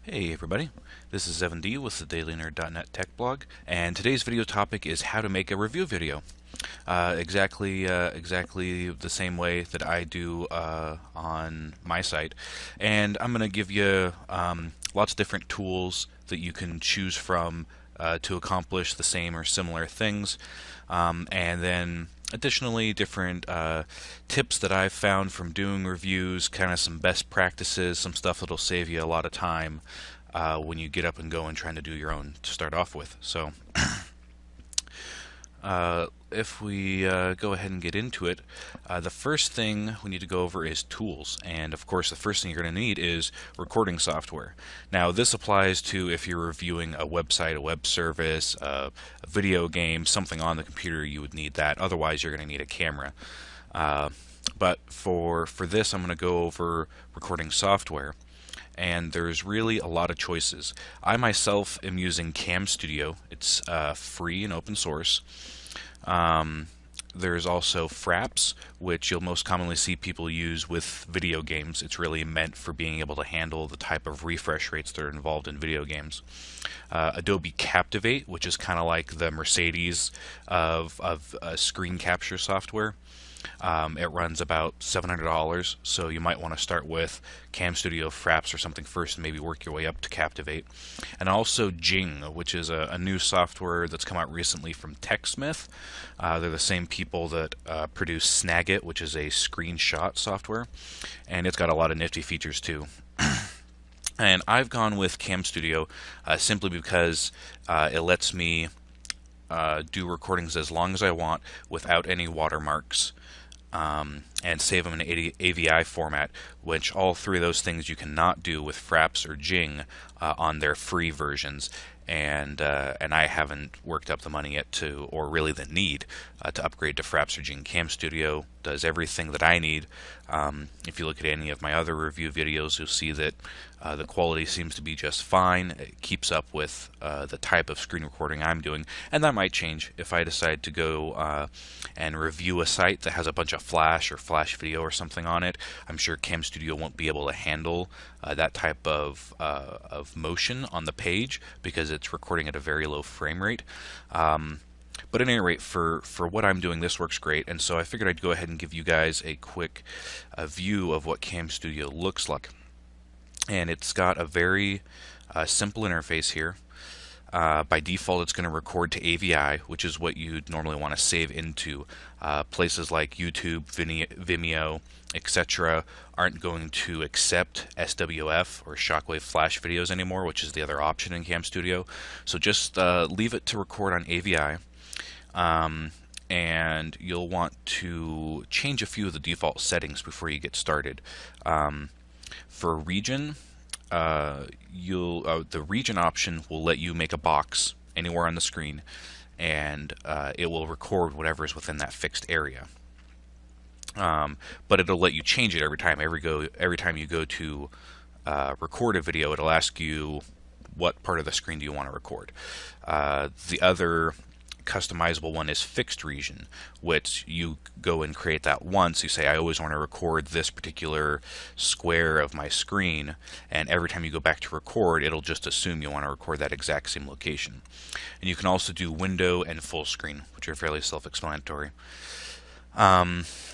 Hey everybody, this is Evan D with the DailyNerd.net tech blog, and today's video topic is how to make a review video. Exactly the same way that I do on my site, and I'm going to give you lots of different tools that you can choose from to accomplish the same or similar things, and then additionally different tips that I've found from doing reviews, kind of some best practices, some stuff that'll save you a lot of time when you get up and go and trying to do your own to start off with. So if we go ahead and get into it, the first thing we need to go over is tools. And of course, the first thing you're going to need is recording software. Now, this applies to if you're reviewing a website, a web service, a video game, something on the computer, you would need that. Otherwise, you're going to need a camera. But for this, I'm going to go over recording software. And there's really a lot of choices. I myself am using Cam Studio. It's free and open source. There's also Fraps, which you'll most commonly see people use with video games. It's really meant for being able to handle the type of refresh rates that are involved in video games. Adobe Captivate, which is kind of like the Mercedes of screen capture software. It runs about $700, so you might want to start with Cam Studio, Fraps, or something first, and maybe work your way up to Captivate. And also Jing, which is a new software that's come out recently from TechSmith. They're the same people that produce Snagit, which is a screenshot software, and it's got a lot of nifty features too. And I've gone with Cam Studio simply because it lets me do recordings as long as I want without any watermarks. And save them in AVI format, which all three of those things you cannot do with Fraps or Jing on their free versions. And I haven't worked up the money yet to, or really the need, to upgrade to Fraps or Jing. Cam Studio does everything that I need. If you look at any of my other review videos, you'll see that the quality seems to be just fine. It keeps up with the type of screen recording I'm doing, and that might change if I decide to go and review a site that has a bunch of Flash or Flash video or something on it. I'm sure Cam Studio won't be able to handle that type of motion on the page because it's recording at a very low frame rate. But at any rate, for what I'm doing, this works great, and so I figured I'd go ahead and give you guys a quick view of what Cam Studio looks like. And it's got a very simple interface here. By default, it's going to record to AVI, which is what you'd normally want to save into. Places like YouTube, Vimeo, etc. aren't going to accept SWF or Shockwave Flash videos anymore, which is the other option in Cam Studio. So just leave it to record on AVI. And you'll want to change a few of the default settings before you get started. For region, the region option will let you make a box anywhere on the screen, and it will record whatever is within that fixed area. But it'll let you change it every time. Every time you go to record a video, it'll ask you what part of the screen do you want to record. The other customizable one is fixed region, which you go and create that once. You say, I always want to record this particular square of my screen, and every time you go back to record, it'll just assume you want to record that exact same location. And you can also do window and full screen, which are fairly self-explanatory.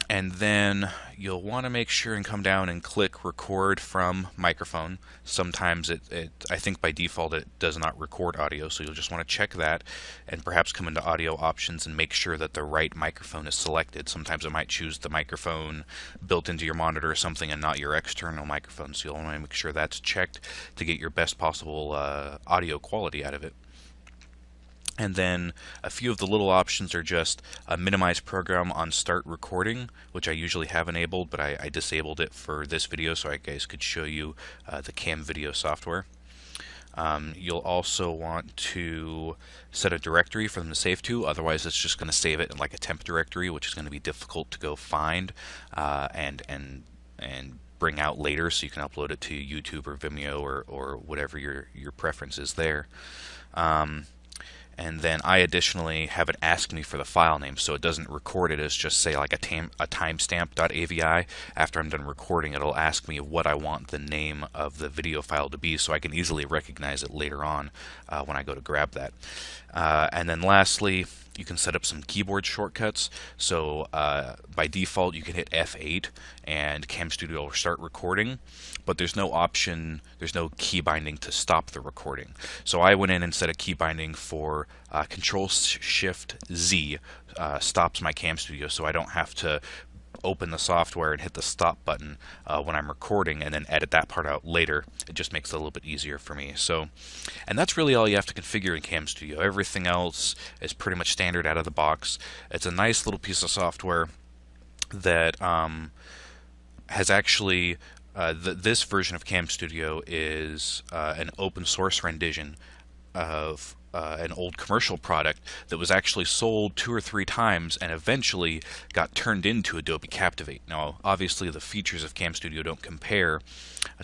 And then you'll want to make sure and come down and click record from microphone. Sometimes I think by default it does not record audio, so you'll just want to check that and perhaps come into audio options and make sure that the right microphone is selected. Sometimes it might choose the microphone built into your monitor or something and not your external microphone, so you'll want to make sure that's checked to get your best possible audio quality out of it. And then a few of the little options are just a minimize program on start recording, which I usually have enabled, but I disabled it for this video so I guys could show you the Cam Video software. You'll also want to set a directory for them to save to, otherwise it's just going to save it in like a temp directory, which is going to be difficult to go find and bring out later, so you can upload it to YouTube or Vimeo or whatever your preference is there. and then I additionally have it ask me for the file name, so it doesn't record it as just say like a timestamp.avi. After I'm done recording, it'll ask me what I want the name of the video file to be, so I can easily recognize it later on when I go to grab that. And then lastly, you can set up some keyboard shortcuts. So by default, you can hit F8 and Cam Studio will start recording, but there's no option, there's no key binding to stop the recording. So I went in and set a key binding for Control-Shift-Z stops my Cam Studio, so I don't have to open the software and hit the stop button when I'm recording and then edit that part out later. It just makes it a little bit easier for me. So, and that's really all you have to configure in Cam Studio. Everything else is pretty much standard out of the box. It's a nice little piece of software that has actually this version of Cam Studio is an open source rendition of an old commercial product that was actually sold 2 or 3 times and eventually got turned into Adobe Captivate. Now, obviously, the features of Cam Studio don't compare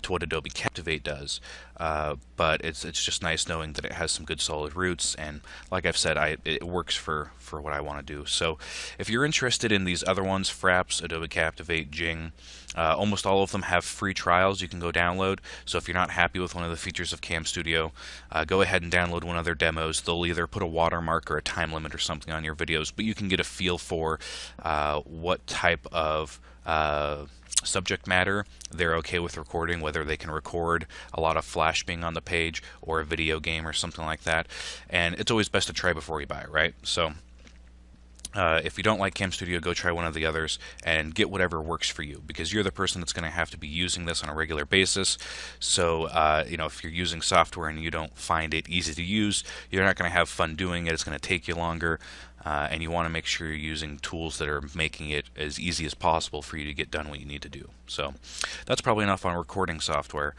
to what Adobe Captivate does, but it's just nice knowing that it has some good solid roots, and like I've said, it works for what I want to do. So if you're interested in these other ones, Fraps, Adobe Captivate, Jing, almost all of them have free trials you can go download. So if you're not happy with one of the features of Cam Studio, go ahead and download one of their demos. They'll either put a watermark or a time limit or something on your videos, but you can get a feel for what type of subject matter they're okay with recording, whether they can record a lot of flash being on the page or a video game or something like that. And it's always best to try before you buy, right? So if you don't like Cam Studio, go try one of the others and get whatever works for you, because you're the person that's going to have to be using this on a regular basis. So you know, if you're using software and you don't find it easy to use, you're not going to have fun doing it. It's going to take you longer, and you want to make sure you're using tools that are making it as easy as possible for you to get done what you need to do. So that's probably enough on recording software.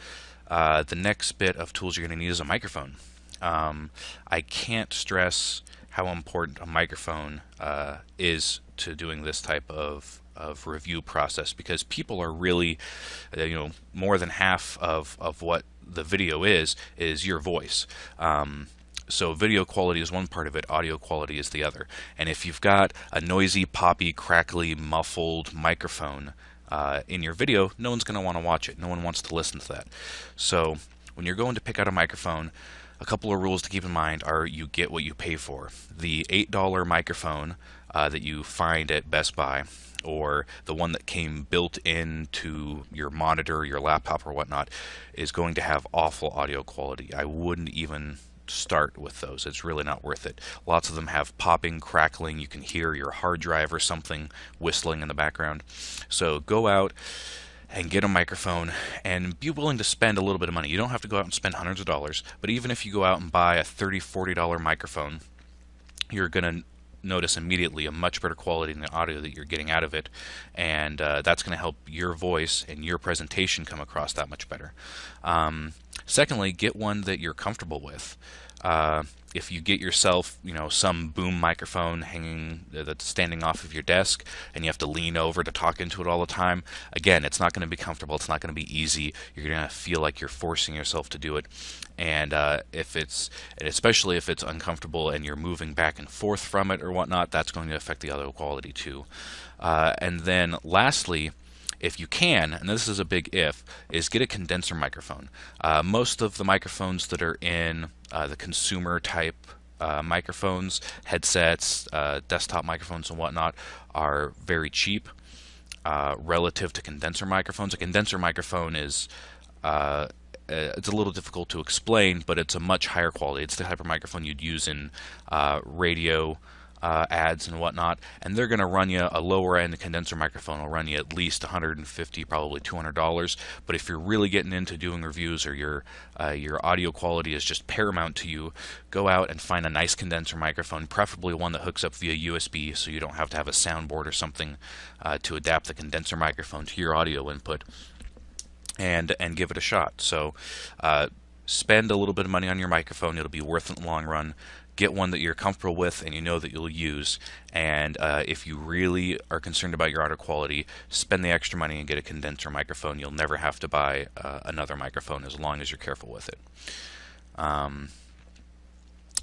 The next bit of tools you're going to need is a microphone. I can't stress how important a microphone is to doing this type of review process, because people are really, you know, more than half of what the video is your voice. So video quality is one part of it, audio quality is the other. And if you've got a noisy, poppy, crackly, muffled microphone in your video, no one's going to want to watch it. No one wants to listen to that. So when you're going to pick out a microphone, a couple of rules to keep in mind are you get what you pay for. The $8 microphone that you find at Best Buy, or the one that came built into your monitor, your laptop, or whatnot, is going to have awful audio quality. I wouldn't even start with those. It's really not worth it. Lots of them have popping, crackling. You can hear your hard drive or something whistling in the background. So go out and get a microphone and be willing to spend a little bit of money. You don't have to go out and spend hundreds of dollars, but even if you go out and buy a $30, $40 microphone, you're going to notice immediately a much better quality in the audio that you're getting out of it, and that's going to help your voice and your presentation come across that much better. Secondly, get one that you're comfortable with. If you get yourself, you know, some boom microphone hanging that's standing off of your desk, and you have to lean over to talk into it all the time, again, it's not going to be comfortable. It's not going to be easy. You're going to feel like you're forcing yourself to do it. And especially if it's uncomfortable and you're moving back and forth from it or whatnot, that's going to affect the audio quality too. And then lastly, if you can, and this is a big if, is get a condenser microphone. Most of the microphones that are in the consumer type microphones, headsets, desktop microphones and whatnot, are very cheap relative to condenser microphones. A condenser microphone is it's a little difficult to explain, but it's a much higher quality. It's the type of microphone you'd use in radio ads and whatnot, and they're going to run you a lower end condenser microphone will run you at least $150, probably $200. But if you're really getting into doing reviews, or your audio quality is just paramount to you, go out and find a nice condenser microphone, preferably one that hooks up via USB, so you don't have to have a soundboard or something to adapt the condenser microphone to your audio input, and give it a shot. So spend a little bit of money on your microphone. It'll be worth it in the long run. Get one that you're comfortable with and you know that you'll use, and if you really are concerned about your audio quality, spend the extra money and get a condenser microphone. You'll never have to buy another microphone as long as you're careful with it. And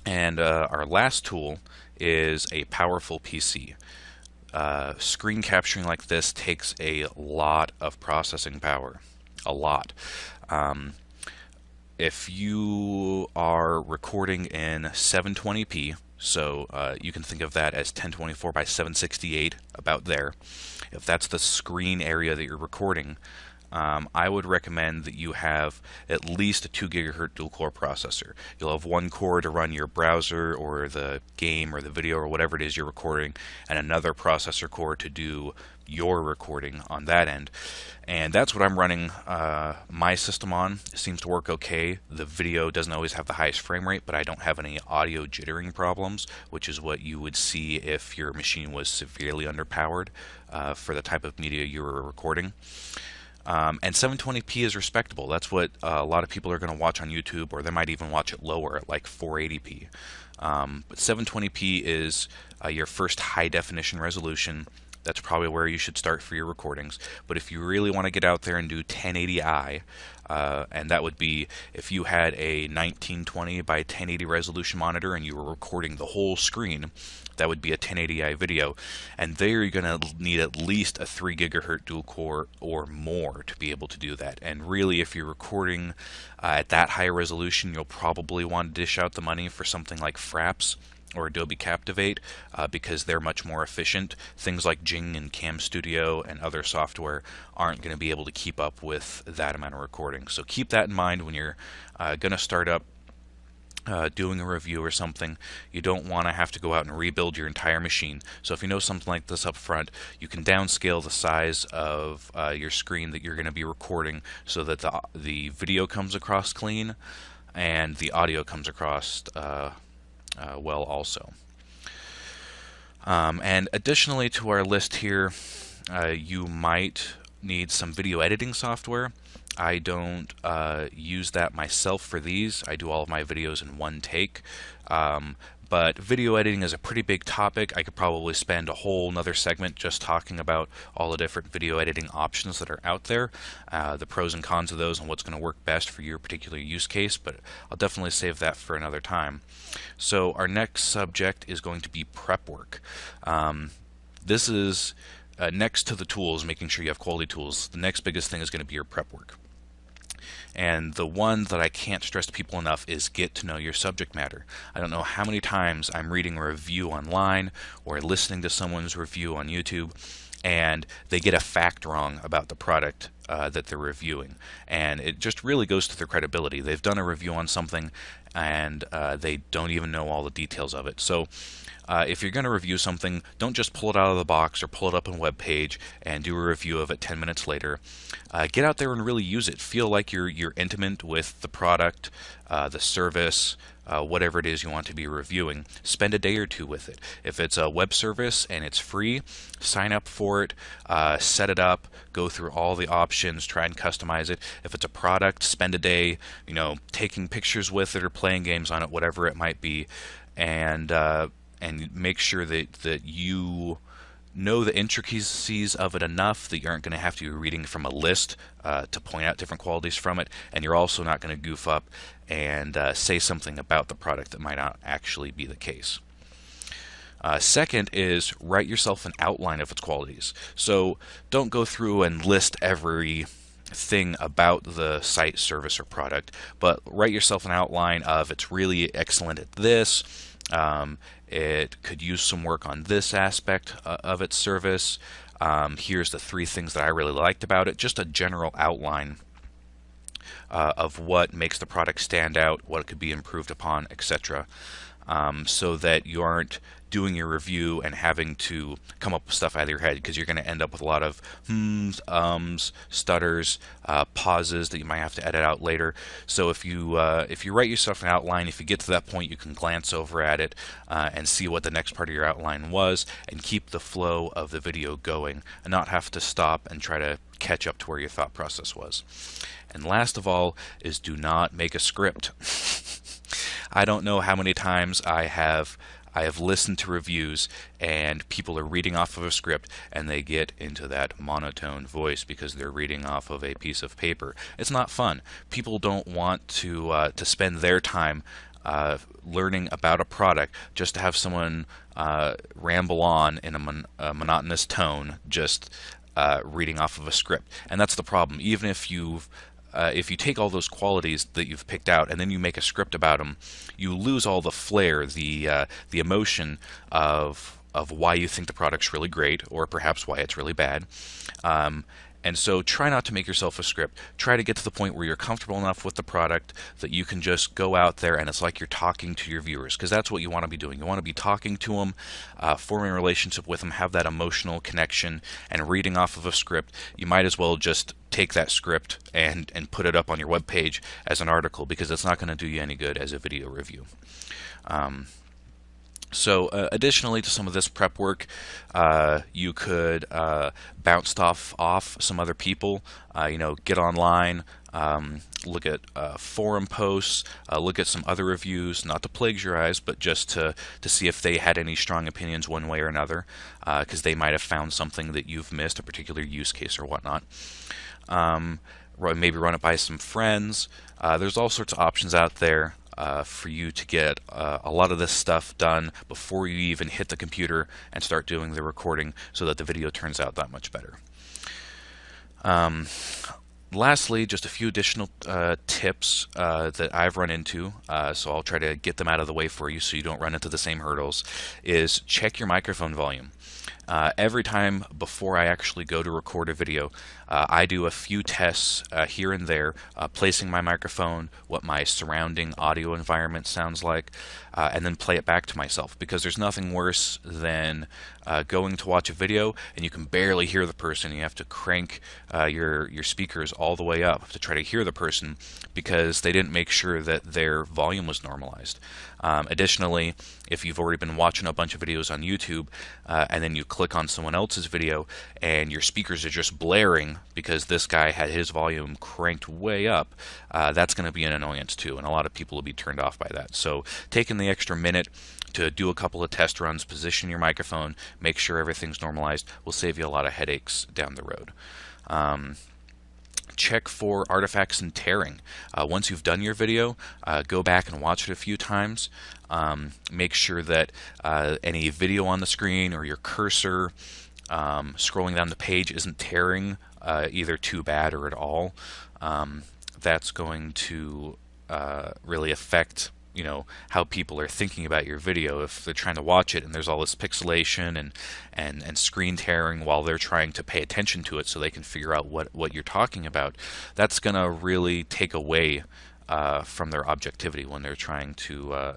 And our last tool is a powerful PC. Screen capturing like this takes a lot of processing power. A lot. Um, if you are recording in 720p, so you can think of that as 1024 by 768, about there. If that's the screen area that you're recording, I would recommend that you have at least a 2 gigahertz dual core processor. You'll have one core to run your browser or the game or the video or whatever it is you're recording, and another processor core to do your recording on that end. And that's what I'm running my system on. It seems to work okay. The video doesn't always have the highest frame rate, but I don't have any audio jittering problems, which is what you would see if your machine was severely underpowered for the type of media you were recording. And 720p is respectable. That's what a lot of people are going to watch on YouTube, or they might even watch it lower at like 480p. But 720p is your first high definition resolution. That's probably where you should start for your recordings. But if you really want to get out there and do 1080i, and that would be if you had a 1920 by 1080 resolution monitor and you were recording the whole screen, that would be a 1080i video. And there you're going to need at least a 3 gigahertz dual core or more to be able to do that. And really, if you're recording at that higher resolution, you'll probably want to dish out the money for something like Fraps or Adobe Captivate because they're much more efficient. Things like Jing and Cam Studio and other software aren't going to be able to keep up with that amount of recording. So keep that in mind when you're going to start up doing a review or something. You don't want to have to go out and rebuild your entire machine. So if you know something like this up front, you can downscale the size of your screen that you're going to be recording so that the video comes across clean and the audio comes across well also. And additionally to our list here, you might need some video editing software. I don't use that myself for these. I do all of my videos in one take. But video editing is a pretty big topic. I could probably spend a whole nother segment just talking about all the different video editing options that are out there, the pros and cons of those, and what's going to work best for your particular use case, but I'll definitely save that for another time. So our next subject is going to be prep work. This is next to the tools, making sure you have quality tools. The next biggest thing is going to be your prep work. And the one that I can't stress to people enough is get to know your subject matter. I don't know how many times I'm reading a review online or listening to someone's review on YouTube, and they get a fact wrong about the product that they're reviewing. And it just really goes to their credibility. They've done a review on something and they don't even know all the details of it. So if you're going to review something, don't just pull it out of the box or pull it up on a web page and do a review of it 10 minutes later. Get out there and really use it. Feel like you're intimate with the product, the service, whatever it is you want to be reviewing. Spend a day or two with it. If it's a web service and it's free, sign up for it, set it up, go through all the options, try and customize it. If it's a product, spend a day, taking pictures with it or playing games on it, whatever it might be, and make sure that you know the intricacies of it enough that you aren't going to have to be reading from a list to point out different qualities from it, and you're also not going to goof up and say something about the product that might not actually be the case. Second is write yourself an outline of its qualities. So don't go through and list every thing about the site, service, or product, but write yourself an outline of it's really excellent at this. It could use some work on this aspect of its service. Here's the 3 things that I really liked about it. Just a general outline of what makes the product stand out, what could be improved upon, etc. So that you aren't doing your review and having to come up with stuff out of your head, because you're going to end up with a lot of hms, ums, stutters, pauses that you might have to edit out later. So if you write yourself an outline, if you get to that point, you can glance over at it and see what the next part of your outline was, and keep the flow of the video going, and not have to stop and try to catch up to where your thought process was. And last of all is do not make a script. I don't know how many times I have listened to reviews and people are reading off of a script and they get into that monotone voice because they're reading off of a piece of paper. It's not fun. People don't want to spend their time learning about a product just to have someone ramble on in a monotonous tone, just reading off of a script. And that's the problem. Even if you take all those qualities that you've picked out and then you make a script about them, you lose all the flair, the emotion of why you think the product's really great, or perhaps why it's really bad. And so try not to make yourself a script. Try to get to the point where you're comfortable enough with the product that you can just go out there and it's like you're talking to your viewers, because that's what you want to be doing. You want to be talking to them, forming a relationship with them, have that emotional connection, and reading off of a script. You might as well just take that script and put it up on your web page as an article, because it's not going to do you any good as a video review. So additionally to some of this prep work, you could bounce off some other people, get online, look at forum posts, look at some other reviews, not to plagiarize, but just to see if they had any strong opinions one way or another, because they might have found something that you've missed, a particular use case or whatnot. Maybe run it by some friends. There's all sorts of options out there for you to get a lot of this stuff done before you even hit the computer and start doing the recording, so that the video turns out that much better. Lastly, just a few additional tips that I've run into, so I'll try to get them out of the way for you so you don't run into the same hurdles, is check your microphone volume. Every time before I actually go to record a video, I do a few tests here and there, placing my microphone, what my surrounding audio environment sounds like, and then play it back to myself, because there's nothing worse than going to watch a video and you can barely hear the person. You have to crank your speakers all the way up to try to hear the person, because they didn't make sure that their volume was normalized. Additionally, if you've already been watching a bunch of videos on YouTube and then you click on someone else's video and your speakers are just blaring because this guy had his volume cranked way up, that's going to be an annoyance too, and a lot of people will be turned off by that. So taking the extra minute to do a couple of test runs, position your microphone, make sure everything's normalized, will save you a lot of headaches down the road. Check for artifacts and tearing. Once you've done your video, go back and watch it a few times. Make sure that any video on the screen or your cursor scrolling down the page isn't tearing either too bad or at all. That's going to really affect how people are thinking about your video. If they're trying to watch it and there's all this pixelation and screen tearing while they're trying to pay attention to it so they can figure out what you're talking about, that's going to really take away from their objectivity when they're trying to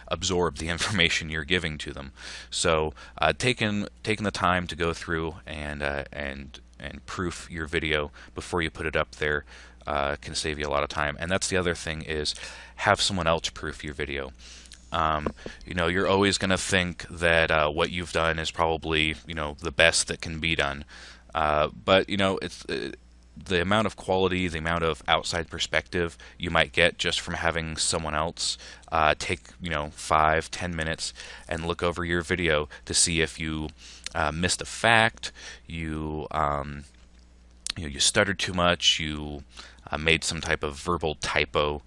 absorb the information you're giving to them. So taking the time to go through and proof your video before you put it up there can save you a lot of time. And that's the other thing, is have someone else proof your video. You're always going to think that what you've done is probably the best that can be done, but it's the amount of quality, the amount of outside perspective you might get just from having someone else take 5-10 minutes and look over your video to see if you missed a fact, you stuttered too much, you made some type of verbal typo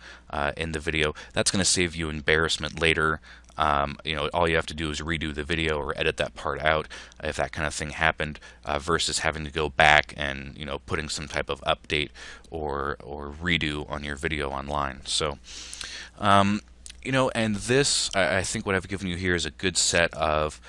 in the video. That's going to save you embarrassment later. All you have to do is redo the video or edit that part out if that kind of thing happened, versus having to go back and putting some type of update or redo on your video online. So and this, I think what I've given you here is a good set of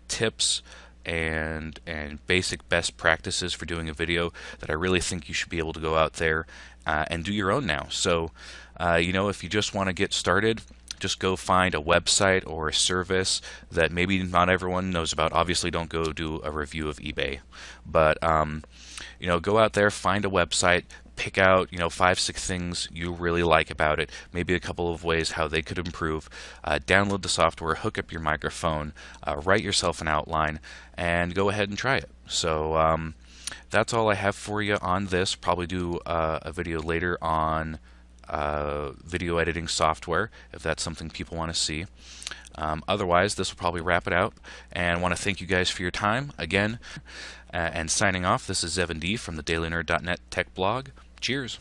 tips and basic best practices for doing a video that I really think you should be able to go out there and do your own now. So if you just want to get started, just go find a website or a service that maybe not everyone knows about. Obviously don't go do a review of eBay, but go out there, find a website, pick out 5-6 things you really like about it, maybe a couple of ways how they could improve, download the software, hook up your microphone, write yourself an outline, and go ahead and try it. So that's all I have for you on this. Probably do a video later on video editing software if that's something people want to see. Otherwise, this will probably wrap it out, and I want to thank you guys for your time again. And signing off, this is Evan D from the DailyNerd.net Tech blog. Cheers.